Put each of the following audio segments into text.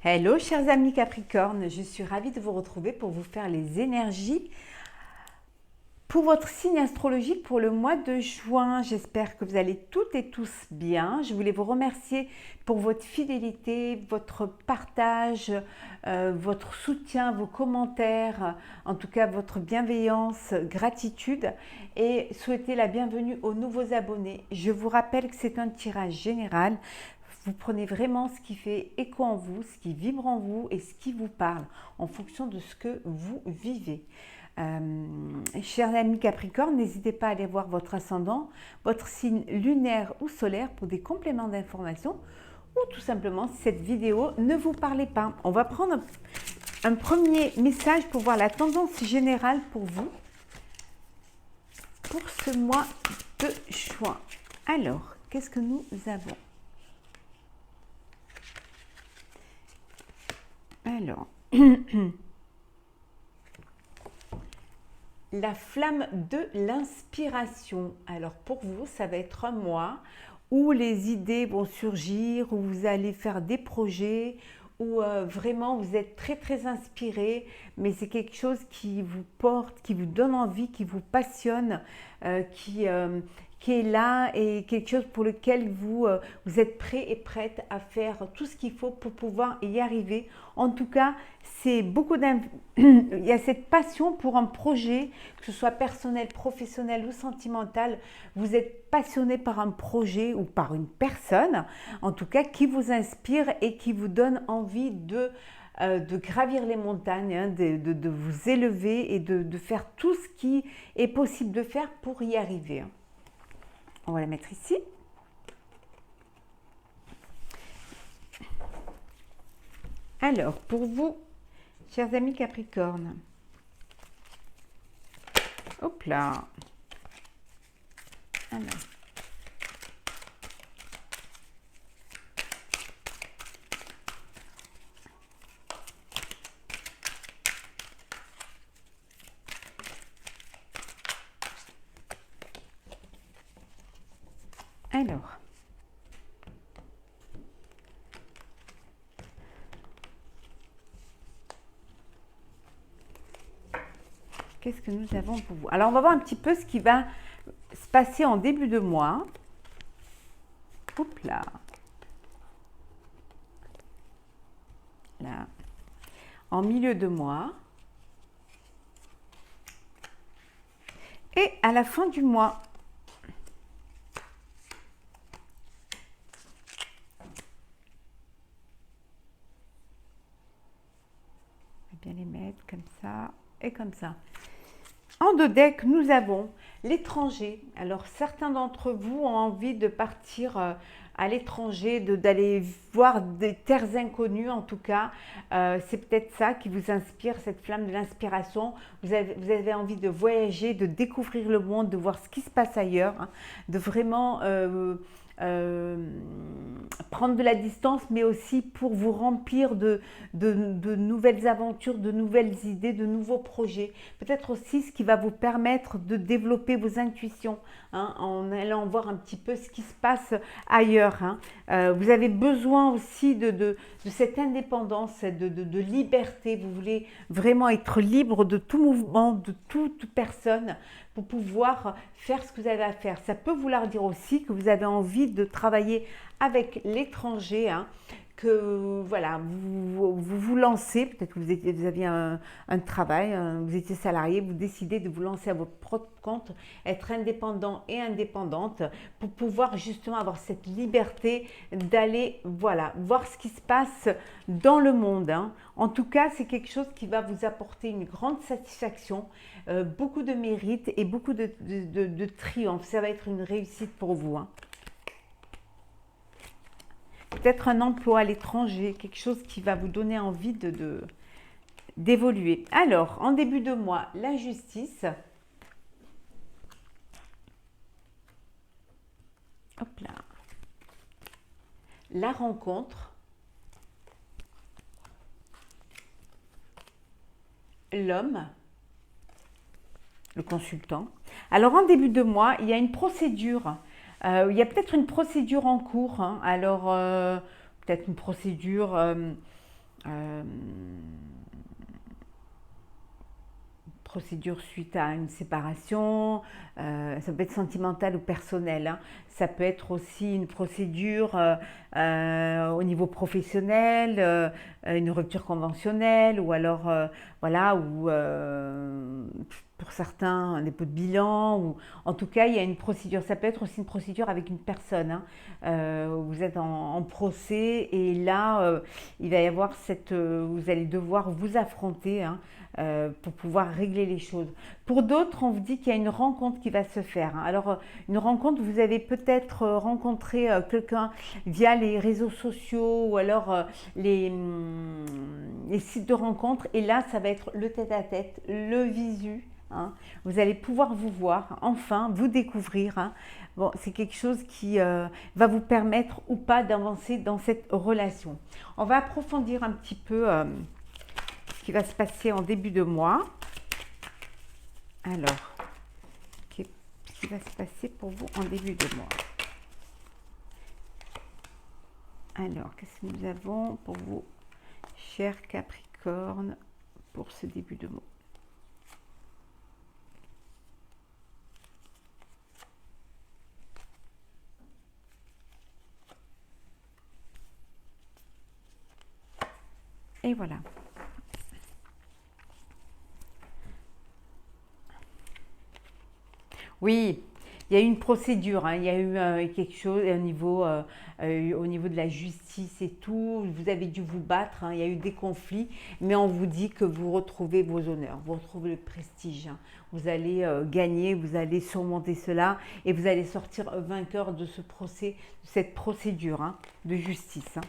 Hello chers amis Capricorne, je suis ravie de vous retrouver pour vous faire les énergies pour votre signe astrologique pour le mois de juin. J'espère que vous allez toutes et tous bien. Je voulais vous remercier pour votre fidélité, votre partage, votre soutien, vos commentaires, en tout cas votre bienveillance, gratitude et souhaiter la bienvenue aux nouveaux abonnés. Je vous rappelle que c'est un tirage général. Vous prenez vraiment ce qui fait écho en vous, ce qui vibre en vous et ce qui vous parle en fonction de ce que vous vivez. Chers amis Capricorne, n'hésitez pas à aller voir votre ascendant, votre signe lunaire ou solaire pour des compléments d'information ou tout simplement si cette vidéo ne vous parlait pas. On va prendre un premier message pour voir la tendance générale pour vous pour ce mois de juin. Alors, qu'est-ce que nous avons ? Alors, la flamme de l'inspiration. Alors pour vous, ça va être un mois où les idées vont surgir, où vous allez faire des projets, où vraiment vous êtes très inspiré, mais c'est quelque chose qui vous porte, qui vous donne envie, qui vous passionne, qui est là et quelque chose pour lequel vous êtes prêt et prête à faire tout ce qu'il faut pour pouvoir y arriver. En tout cas, c'est il y a cette passion pour un projet, que ce soit personnel, professionnel ou sentimental. Vous êtes passionné par un projet ou par une personne, en tout cas, qui vous inspire et qui vous donne envie de gravir les montagnes, hein, de vous élever et de faire tout ce qui est possible de faire pour y arriver. On va la mettre ici. Alors, pour vous, chers amis Capricorne, hop là. Alors, qu'est-ce que nous avons pour vous? Alors, on va voir un petit peu ce qui va se passer en début de mois. Hop là. Là. En milieu de mois. Et à la fin du mois. Je vais bien les mettre comme ça et comme ça. En deux decks, nous avons l'étranger. Alors, certains d'entre vous ont envie de partir à l'étranger, d'aller voir des terres inconnues en tout cas. C'est peut-être ça qui vous inspire, cette flamme de l'inspiration. Vous avez envie de voyager, de découvrir le monde, de voir ce qui se passe ailleurs, hein, de vraiment prendre de la distance, mais aussi pour vous remplir de nouvelles aventures, de nouvelles idées, de nouveaux projets. Peut-être aussi ce qui va vous permettre de développer vos intuitions, hein, en allant voir un petit peu ce qui se passe ailleurs. Hein. Vous avez besoin aussi de cette indépendance, de liberté. Vous voulez vraiment être libre de tout mouvement, de toute personne, pour pouvoir faire ce que vous avez à faire. Ça peut vouloir dire aussi que vous avez envie de travailler avec l'étranger, hein, que voilà, vous lancez, peut-être que vous aviez un travail, vous étiez salarié, vous décidez de vous lancer à votre propre compte, être indépendant et indépendante pour pouvoir justement avoir cette liberté d'aller voilà, voir ce qui se passe dans le monde. Hein. En tout cas, c'est quelque chose qui va vous apporter une grande satisfaction, beaucoup de mérite et beaucoup de triomphe. Ça va être une réussite pour vous. Hein. Peut-être un emploi à l'étranger, quelque chose qui va vous donner envie d'évoluer. Alors, en début de mois, la justice. Hop là. La rencontre. L'homme. Le consultant. Alors, en début de mois, il y a une procédure. Il y a peut-être une procédure en cours. Hein. Alors, peut-être une procédure euh, procédure suite à une séparation, ça peut être sentimental ou personnel, hein. Ça peut être aussi une procédure au niveau professionnel, une rupture conventionnelle, ou alors, voilà, ou pour certains, un dépôt de bilan, ou en tout cas, il y a une procédure. Ça peut être aussi une procédure avec une personne, hein, où vous êtes en procès, et là, il va y avoir vous allez devoir vous affronter, hein, pour pouvoir régler les choses. Pour d'autres, on vous dit qu'il y a une rencontre qui va se faire, hein. Alors, une rencontre, vous avez peut-être rencontré quelqu'un via les réseaux sociaux, ou alors les sites de rencontres, et là, ça va être le tête-à-tête, le visu, hein. Vous allez pouvoir vous voir, enfin, vous découvrir, hein. Bon, c'est quelque chose qui va vous permettre ou pas d'avancer dans cette relation. On va approfondir un petit peu ce qui va se passer en début de mois. Alors, ce qui va se passer pour vous en début de mois. Alors, qu'est-ce que nous avons pour vous, chers Capricorne, pour ce début de mois? Et voilà. Oui, il y a eu une procédure, hein, il y a eu quelque chose au niveau de la justice et tout. Vous avez dû vous battre, hein, il y a eu des conflits, mais on vous dit que vous retrouvez vos honneurs, vous retrouvez le prestige, hein. Vous allez gagner, vous allez surmonter cela, et vous allez sortir vainqueur de ce procès, de cette procédure, hein, de justice, hein.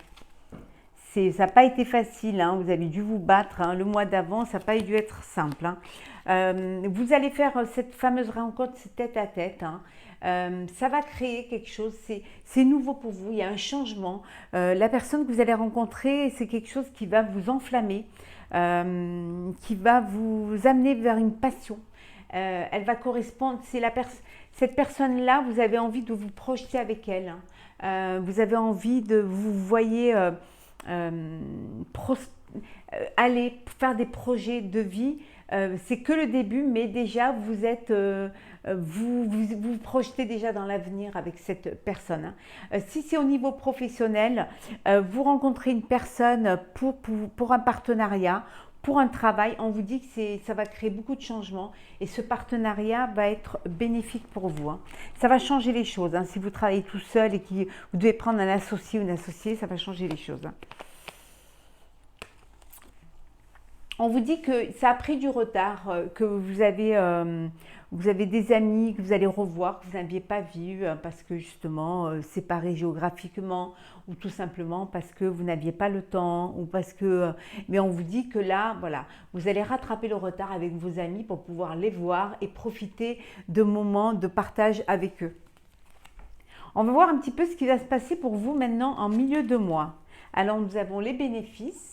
Ça n'a pas été facile, hein, vous avez dû vous battre, hein, le mois d'avant, ça n'a pas dû être simple, hein. Vous allez faire cette fameuse rencontre tête à tête, hein. Ça va créer quelque chose, c'est nouveau pour vous, il y a un changement. La personne que vous allez rencontrer, c'est quelque chose qui va vous enflammer, qui va vous amener vers une passion. Elle va correspondre, cette personne-là, vous avez envie de vous projeter avec elle, hein. Vous avez envie de vous voyez euh, aller faire des projets de vie. C'est que le début, mais déjà vous projetez déjà dans l'avenir avec cette personne, hein. Si c'est au niveau professionnel, vous rencontrez une personne pour un partenariat, pour un travail, on vous dit que ça va créer beaucoup de changements, et ce partenariat va être bénéfique pour vous, hein. Ça va changer les choses, hein. Si vous travaillez tout seul et que vous devez prendre un associé ou une associée, ça va changer les choses, hein. On vous dit que ça a pris du retard, que vous avez des amis que vous allez revoir, que vous n'aviez pas vus, parce que justement séparés géographiquement, ou tout simplement parce que vous n'aviez pas le temps, ou parce que... mais on vous dit que là, voilà, vous allez rattraper le retard avec vos amis pour pouvoir les voir et profiter de moments de partage avec eux. On va voir un petit peu ce qui va se passer pour vous maintenant en milieu de mois. Alors nous avons les bénéfices,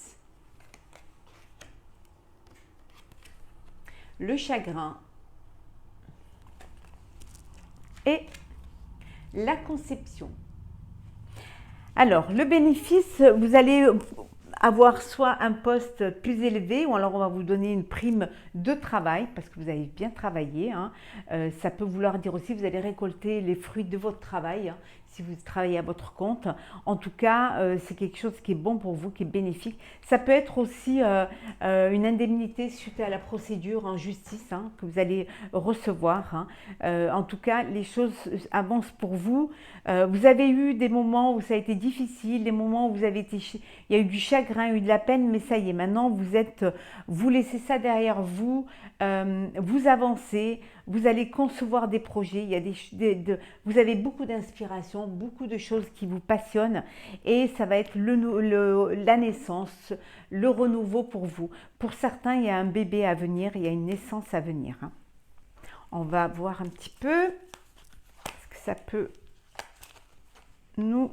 le chagrin et la conception. Alors, le bénéfice, vous allez avoir soit un poste plus élevé, ou alors on va vous donner une prime de travail parce que vous avez bien travaillé, hein. Ça peut vouloir dire aussi que vous allez récolter les fruits de votre travail, hein, si vous travaillez à votre compte. En tout cas, c'est quelque chose qui est bon pour vous, qui est bénéfique. Ça peut être aussi une indemnité suite à la procédure en justice, hein, que vous allez recevoir, hein. En tout cas, les choses avancent pour vous. Vous avez eu des moments où ça a été difficile, des moments où il y a eu du chagrin, eu de la peine, mais ça y est, maintenant vous laissez ça derrière vous, vous avancez, vous allez concevoir des projets, il y a vous avez beaucoup d'inspiration, beaucoup de choses qui vous passionnent, et ça va être la naissance, le renouveau pour vous. Pour certains, il y a un bébé à venir, il y a une naissance à venir, hein. On va voir un petit peu ce que ça peut nous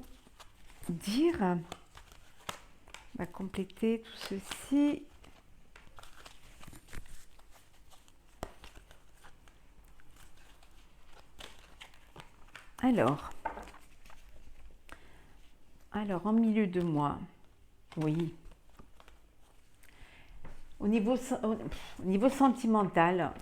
dire. On va compléter tout ceci. Alors en milieu de mois, oui, Au niveau sentimental,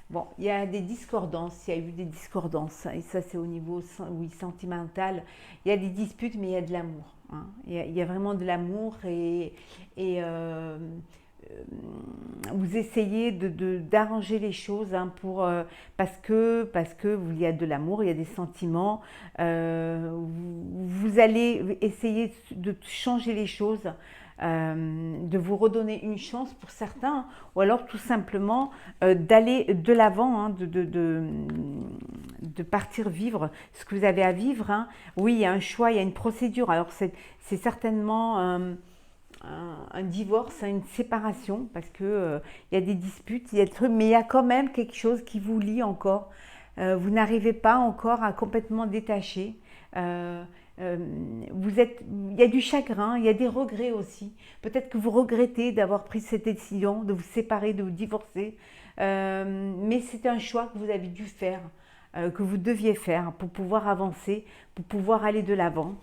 bon, il y a des discordances, il y a eu des discordances, et ça c'est au niveau oui, sentimental. Il y a des disputes, mais il y a de l'amour, hein. Il y a vraiment de l'amour et vous essayez d'arranger les choses, hein, parce que il y a de l'amour, il y a des sentiments. Vous allez essayer de changer les choses, de vous redonner une chance pour certains, ou alors tout simplement d'aller de l'avant, hein, de partir vivre ce que vous avez à vivre, hein. Oui, il y a un choix, il y a une procédure. Alors c'est certainement un divorce, une séparation, parce que il y a des disputes, il y a des trucs, mais il y a quand même quelque chose qui vous lie encore. Vous n'arrivez pas encore à complètement détacher. Euh, euh, il y a du chagrin, il y a des regrets aussi. Peut-être que vous regrettez d'avoir pris cette décision, de vous séparer, de vous divorcer. Mais c'est un choix que vous avez dû faire, que vous deviez faire pour pouvoir avancer, pour pouvoir aller de l'avant.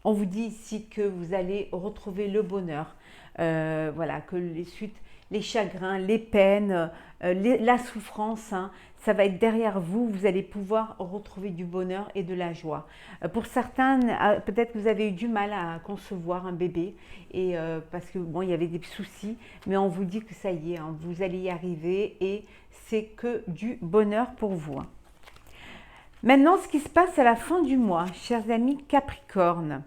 On vous dit ici que vous allez retrouver le bonheur, voilà, que les chagrins, les peines, la souffrance, hein, ça va être derrière vous. Vous allez pouvoir retrouver du bonheur et de la joie. Pour certains, peut-être que vous avez eu du mal à concevoir un bébé et parce que bon, il y avait des soucis, mais on vous dit que ça y est, hein, vous allez y arriver et c'est que du bonheur pour vous, hein. Maintenant, ce qui se passe à la fin du mois, chers amis Capricorne,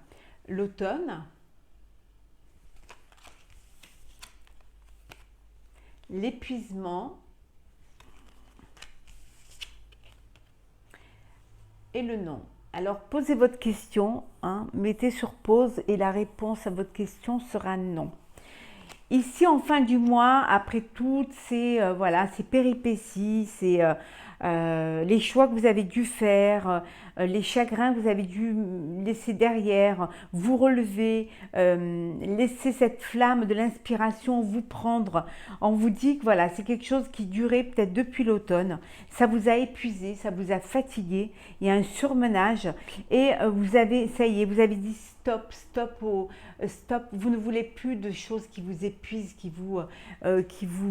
l'automne, l'épuisement et le non. Alors, posez votre question, hein, mettez sur pause et la réponse à votre question sera non. Ici, en fin du mois, après toutes voilà, ces péripéties, les choix que vous avez dû faire, les chagrins que vous avez dû laisser derrière, vous relever, laisser cette flamme de l'inspiration vous prendre. On vous dit que voilà, c'est quelque chose qui durait peut-être depuis l'automne. Ça vous a épuisé, ça vous a fatigué. Il y a un surmenage et ça y est, vous avez dit stop, stop. Vous ne voulez plus de choses qui vous épuisent, qui vous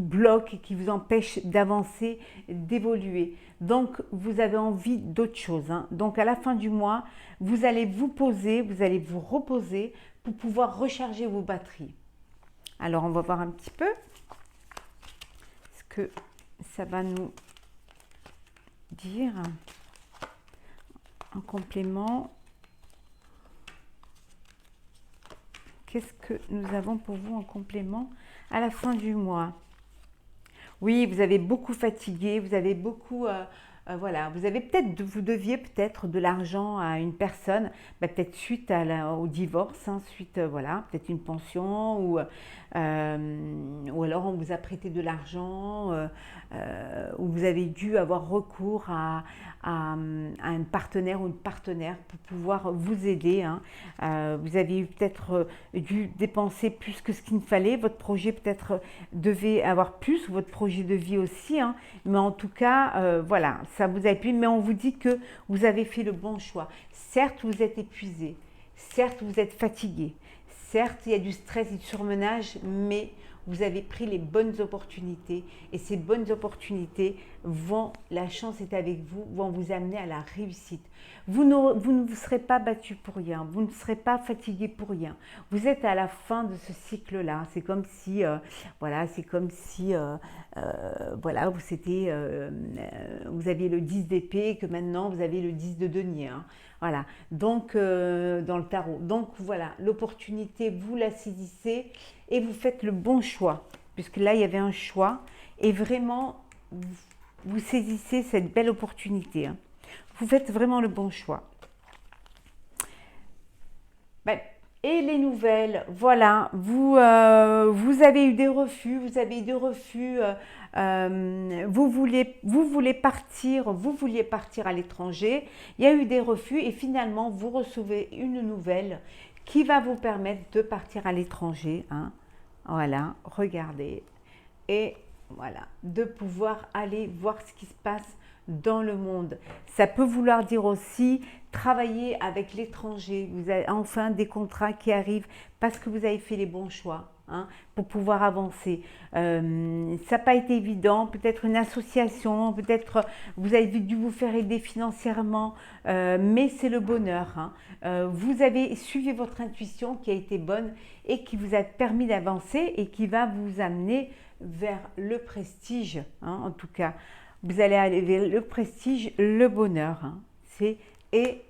bloquent et qui vous empêchent d'avancer, d'évoluer. Donc, vous avez envie d'autre chose, hein. Donc, à la fin du mois, vous allez vous poser, vous allez vous reposer pour pouvoir recharger vos batteries. Alors, on va voir un petit peu ce que ça va nous dire en complément. Qu'est-ce que nous avons pour vous en complément à la fin du mois? Oui, vous avez beaucoup fatigué, vous avez beaucoup, voilà, vous deviez peut-être de l'argent à une personne, peut-être suite au divorce, hein, suite, voilà, peut-être une pension ou alors on vous a prêté de l'argent, ou vous avez dû avoir recours à un partenaire ou une partenaire pour pouvoir vous aider, hein. Vous avez peut-être dû dépenser plus que ce qu'il fallait, votre projet peut-être devait avoir plus, votre projet de vie aussi, hein. Mais en tout cas, voilà, ça vous a épuisé, mais on vous dit que vous avez fait le bon choix. Certes, vous êtes épuisé, certes, vous êtes fatigué, certes, il y a du stress et du surmenage, mais vous avez pris les bonnes opportunités et ces bonnes opportunités la chance est avec vous, vont vous amener à la réussite. Vous ne vous serez pas battu pour rien, vous ne serez pas fatigué pour rien. Vous êtes à la fin de ce cycle-là. C'est comme si, voilà, voilà, vous aviez le 10 d'épée et que maintenant vous avez le 10 de denier, hein. Voilà, donc dans le tarot. Donc voilà, l'opportunité, vous la saisissez et vous faites le bon choix, puisque là il y avait un choix et vraiment vous saisissez cette belle opportunité, hein. Vous faites vraiment le bon choix. Et les nouvelles, voilà, vous avez eu des refus, vous vouliez partir à l'étranger, il y a eu des refus et finalement vous recevez une nouvelle qui va vous permettre de partir à l'étranger, hein. Voilà, regardez, et voilà, de pouvoir aller voir ce qui se passe dans le monde. Ça peut vouloir dire aussi travailler avec l'étranger, vous avez enfin des contrats qui arrivent parce que vous avez fait les bons choix. Hein, pour pouvoir avancer. Ça n'a pas été évident, peut-être une association, peut-être vous avez dû vous faire aider financièrement, mais c'est le bonheur. Hein. Vous avez suivi votre intuition qui a été bonne et qui vous a permis d'avancer et qui va vous amener vers le prestige. Hein, en tout cas, vous allez aller vers le prestige, le bonheur. Hein, et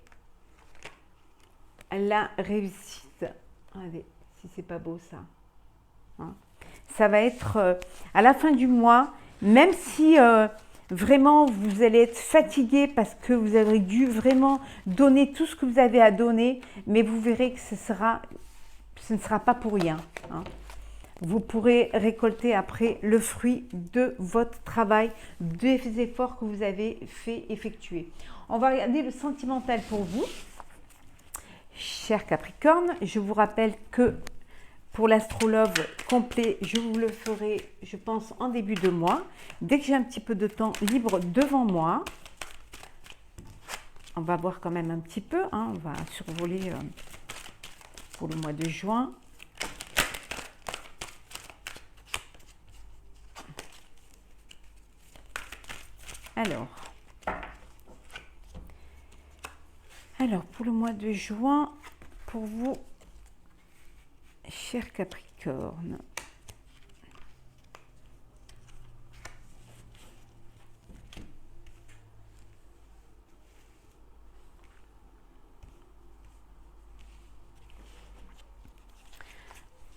la réussite. Allez, si c'est pas beau ça. Ça va être à la fin du mois, même si vraiment vous allez être fatigué parce que vous avez dû vraiment donner tout ce que vous avez à donner, mais vous verrez que ce ne sera pas pour rien. Hein. Vous pourrez récolter après le fruit de votre travail, des efforts que vous avez fait effectuer. On va regarder le sentimental pour vous. Cher Capricorne, je vous rappelle que pour l'astrologue complet, je vous le ferai, je pense, en début de mois. Dès que j'ai un petit peu de temps libre devant moi, on va voir quand même un petit peu. Hein, on va survoler pour le mois de juin. Alors, pour le mois de juin, pour vous, cher Capricorne,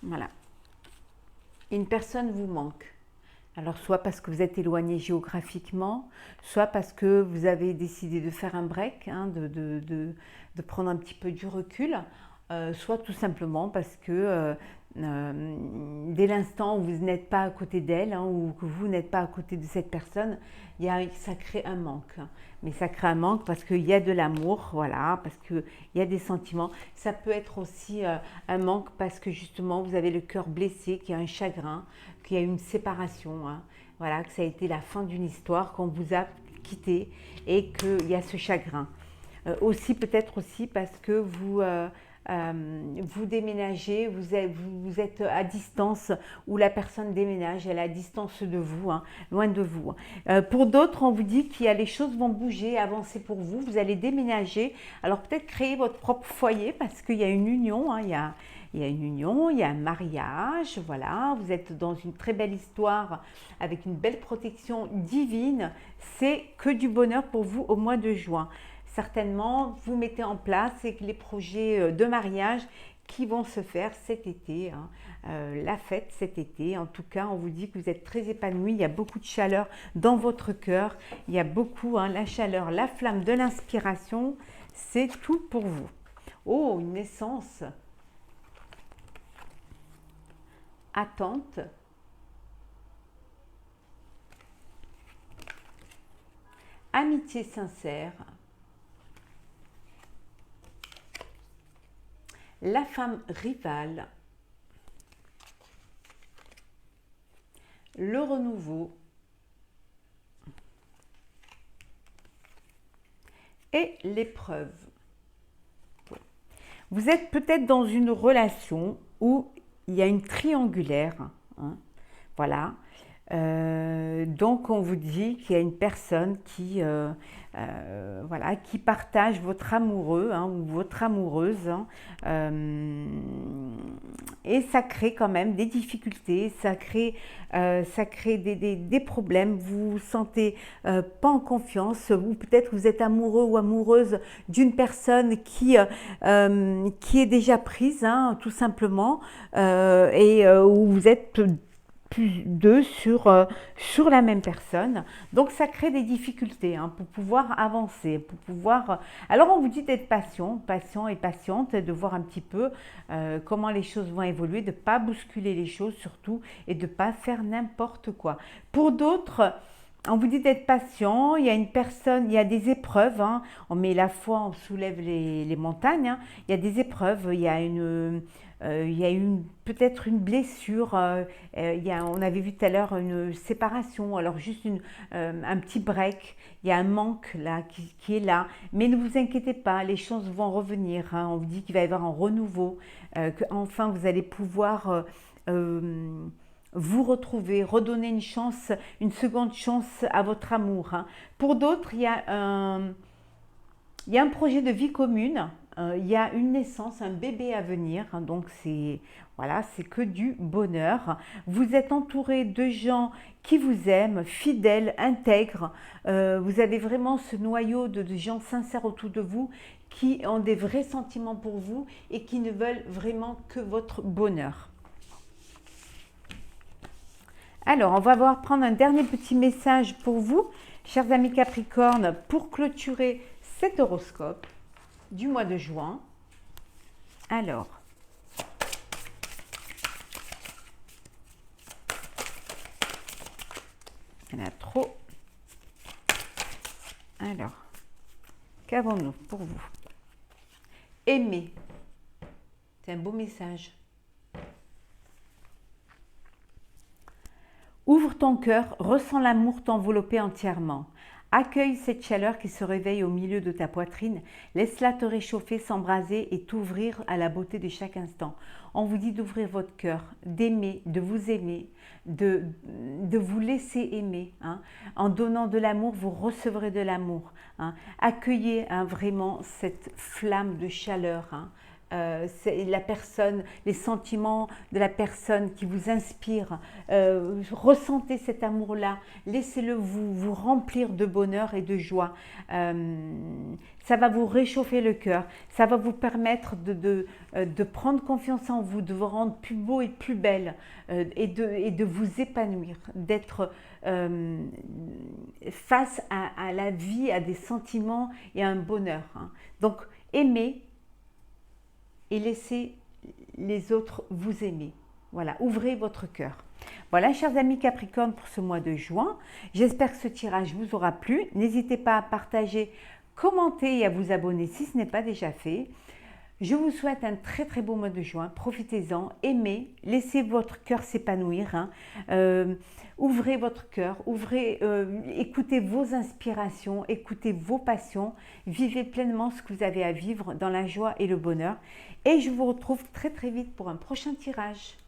voilà, une personne vous manque. Alors, soit parce que vous êtes éloigné géographiquement, soit parce que vous avez décidé de faire un break, hein, de prendre un petit peu du recul, soit tout simplement parce que dès l'instant où vous n'êtes pas à côté d'elle, hein, ou que vous n'êtes pas à côté de cette personne, ça crée un manque. Mais ça crée un manque parce qu'il y a de l'amour, voilà, parce qu'il y a des sentiments. Ça peut être aussi un manque parce que justement vous avez le cœur blessé, qu'il y a un chagrin, qu'il y a une séparation, hein, voilà, que ça a été la fin d'une histoire, qu'on vous a quitté et qu'il y a ce chagrin. Aussi peut-être aussi parce que vous déménagez, vous êtes à distance, ou la personne déménage, elle est à distance de vous, hein, loin de vous. Pour d'autres, on vous dit que les choses vont bouger, avancer pour vous, vous allez déménager. Alors peut-être créer votre propre foyer parce qu'il y a une union, hein, il y a une union, il y a un mariage, voilà, vous êtes dans une très belle histoire avec une belle protection divine. C'est que du bonheur pour vous au mois de juin. Certainement, vous mettez en place les projets de mariage qui vont se faire cet été, hein, la fête cet été. En tout cas, on vous dit que vous êtes très épanoui, il y a beaucoup de chaleur dans votre cœur, il y a beaucoup, hein, la chaleur, la flamme de l'inspiration, c'est tout pour vous. Oh, une naissance, attente, amitié sincère, la femme rivale, le renouveau et l'épreuve. Vous êtes peut-être dans une relation où il y a une triangulaire, hein, voilà. Donc on vous dit qu'il y a une personne voilà, qui partage votre amoureux, hein, ou votre amoureuse, hein, et ça crée quand même des difficultés, ça crée des problèmes, vous vous sentez pas en confiance, ou peut-être vous êtes amoureux ou amoureuse d'une personne qui est déjà prise, hein, tout simplement, où vous êtes plus deux sur la même personne. Donc ça crée des difficultés, hein, pour pouvoir avancer, pour pouvoir... Alors on vous dit d'être patient et patiente, de voir un petit peu comment les choses vont évoluer, de ne pas bousculer les choses surtout, et de ne pas faire n'importe quoi. Pour d'autres, On vous dit d'être patient, il y a une personne, il y a des épreuves, hein. On met la foi, on soulève les montagnes, hein. Il y a des épreuves, il y a peut-être une blessure, on avait vu tout à l'heure une séparation, alors juste un petit break, il y a un manque là qui est là, mais ne vous inquiétez pas, les choses vont revenir, hein. On vous dit qu'il va y avoir un renouveau, qu'enfin vous allez pouvoir vous retrouver, redonner une chance, une seconde chance à votre amour, hein. Pour d'autres, il y a un projet de vie commune, il y a une naissance, un bébé à venir, hein. Donc c'est voilà, c'est que du bonheur. Vous êtes entouré de gens qui vous aiment, fidèles, intègres. Vous avez vraiment ce noyau de gens sincères autour de vous qui ont des vrais sentiments pour vous et qui ne veulent vraiment que votre bonheur. Alors, on va voir prendre un dernier petit message pour vous, chers amis Capricorne, pour clôturer cet horoscope du mois de juin. Alors, il y en a trop. Alors, qu'avons-nous pour vous? Aimer. C'est un beau message. Ouvre ton cœur, ressens l'amour t'envelopper entièrement. Accueille cette chaleur qui se réveille au milieu de ta poitrine. Laisse-la te réchauffer, s'embraser et t'ouvrir à la beauté de chaque instant. On vous dit d'ouvrir votre cœur, d'aimer, de vous aimer, de vous laisser aimer, hein. En donnant de l'amour, vous recevrez de l'amour, hein. Accueillez, hein, vraiment cette flamme de chaleur, hein. C'est la personne, les sentiments de la personne qui vous inspire. Ressentez cet amour-là, laissez-le vous remplir de bonheur et de joie. Ça va vous réchauffer le cœur, ça va vous permettre de prendre confiance en vous, de vous rendre plus beau et plus belle, et de vous épanouir, d'être face à la vie, à des sentiments et à un bonheur, hein. Donc, aimez et laissez les autres vous aimer. Voilà, ouvrez votre cœur. Voilà, chers amis Capricorne, pour ce mois de juin. J'espère que ce tirage vous aura plu. N'hésitez pas à partager, commenter et à vous abonner si ce n'est pas déjà fait. Je vous souhaite un très très beau mois de juin. Profitez-en, aimez, laissez votre cœur s'épanouir, hein. Ouvrez votre cœur, écoutez vos inspirations, écoutez vos passions, vivez pleinement ce que vous avez à vivre dans la joie et le bonheur. Et je vous retrouve très très vite pour un prochain tirage.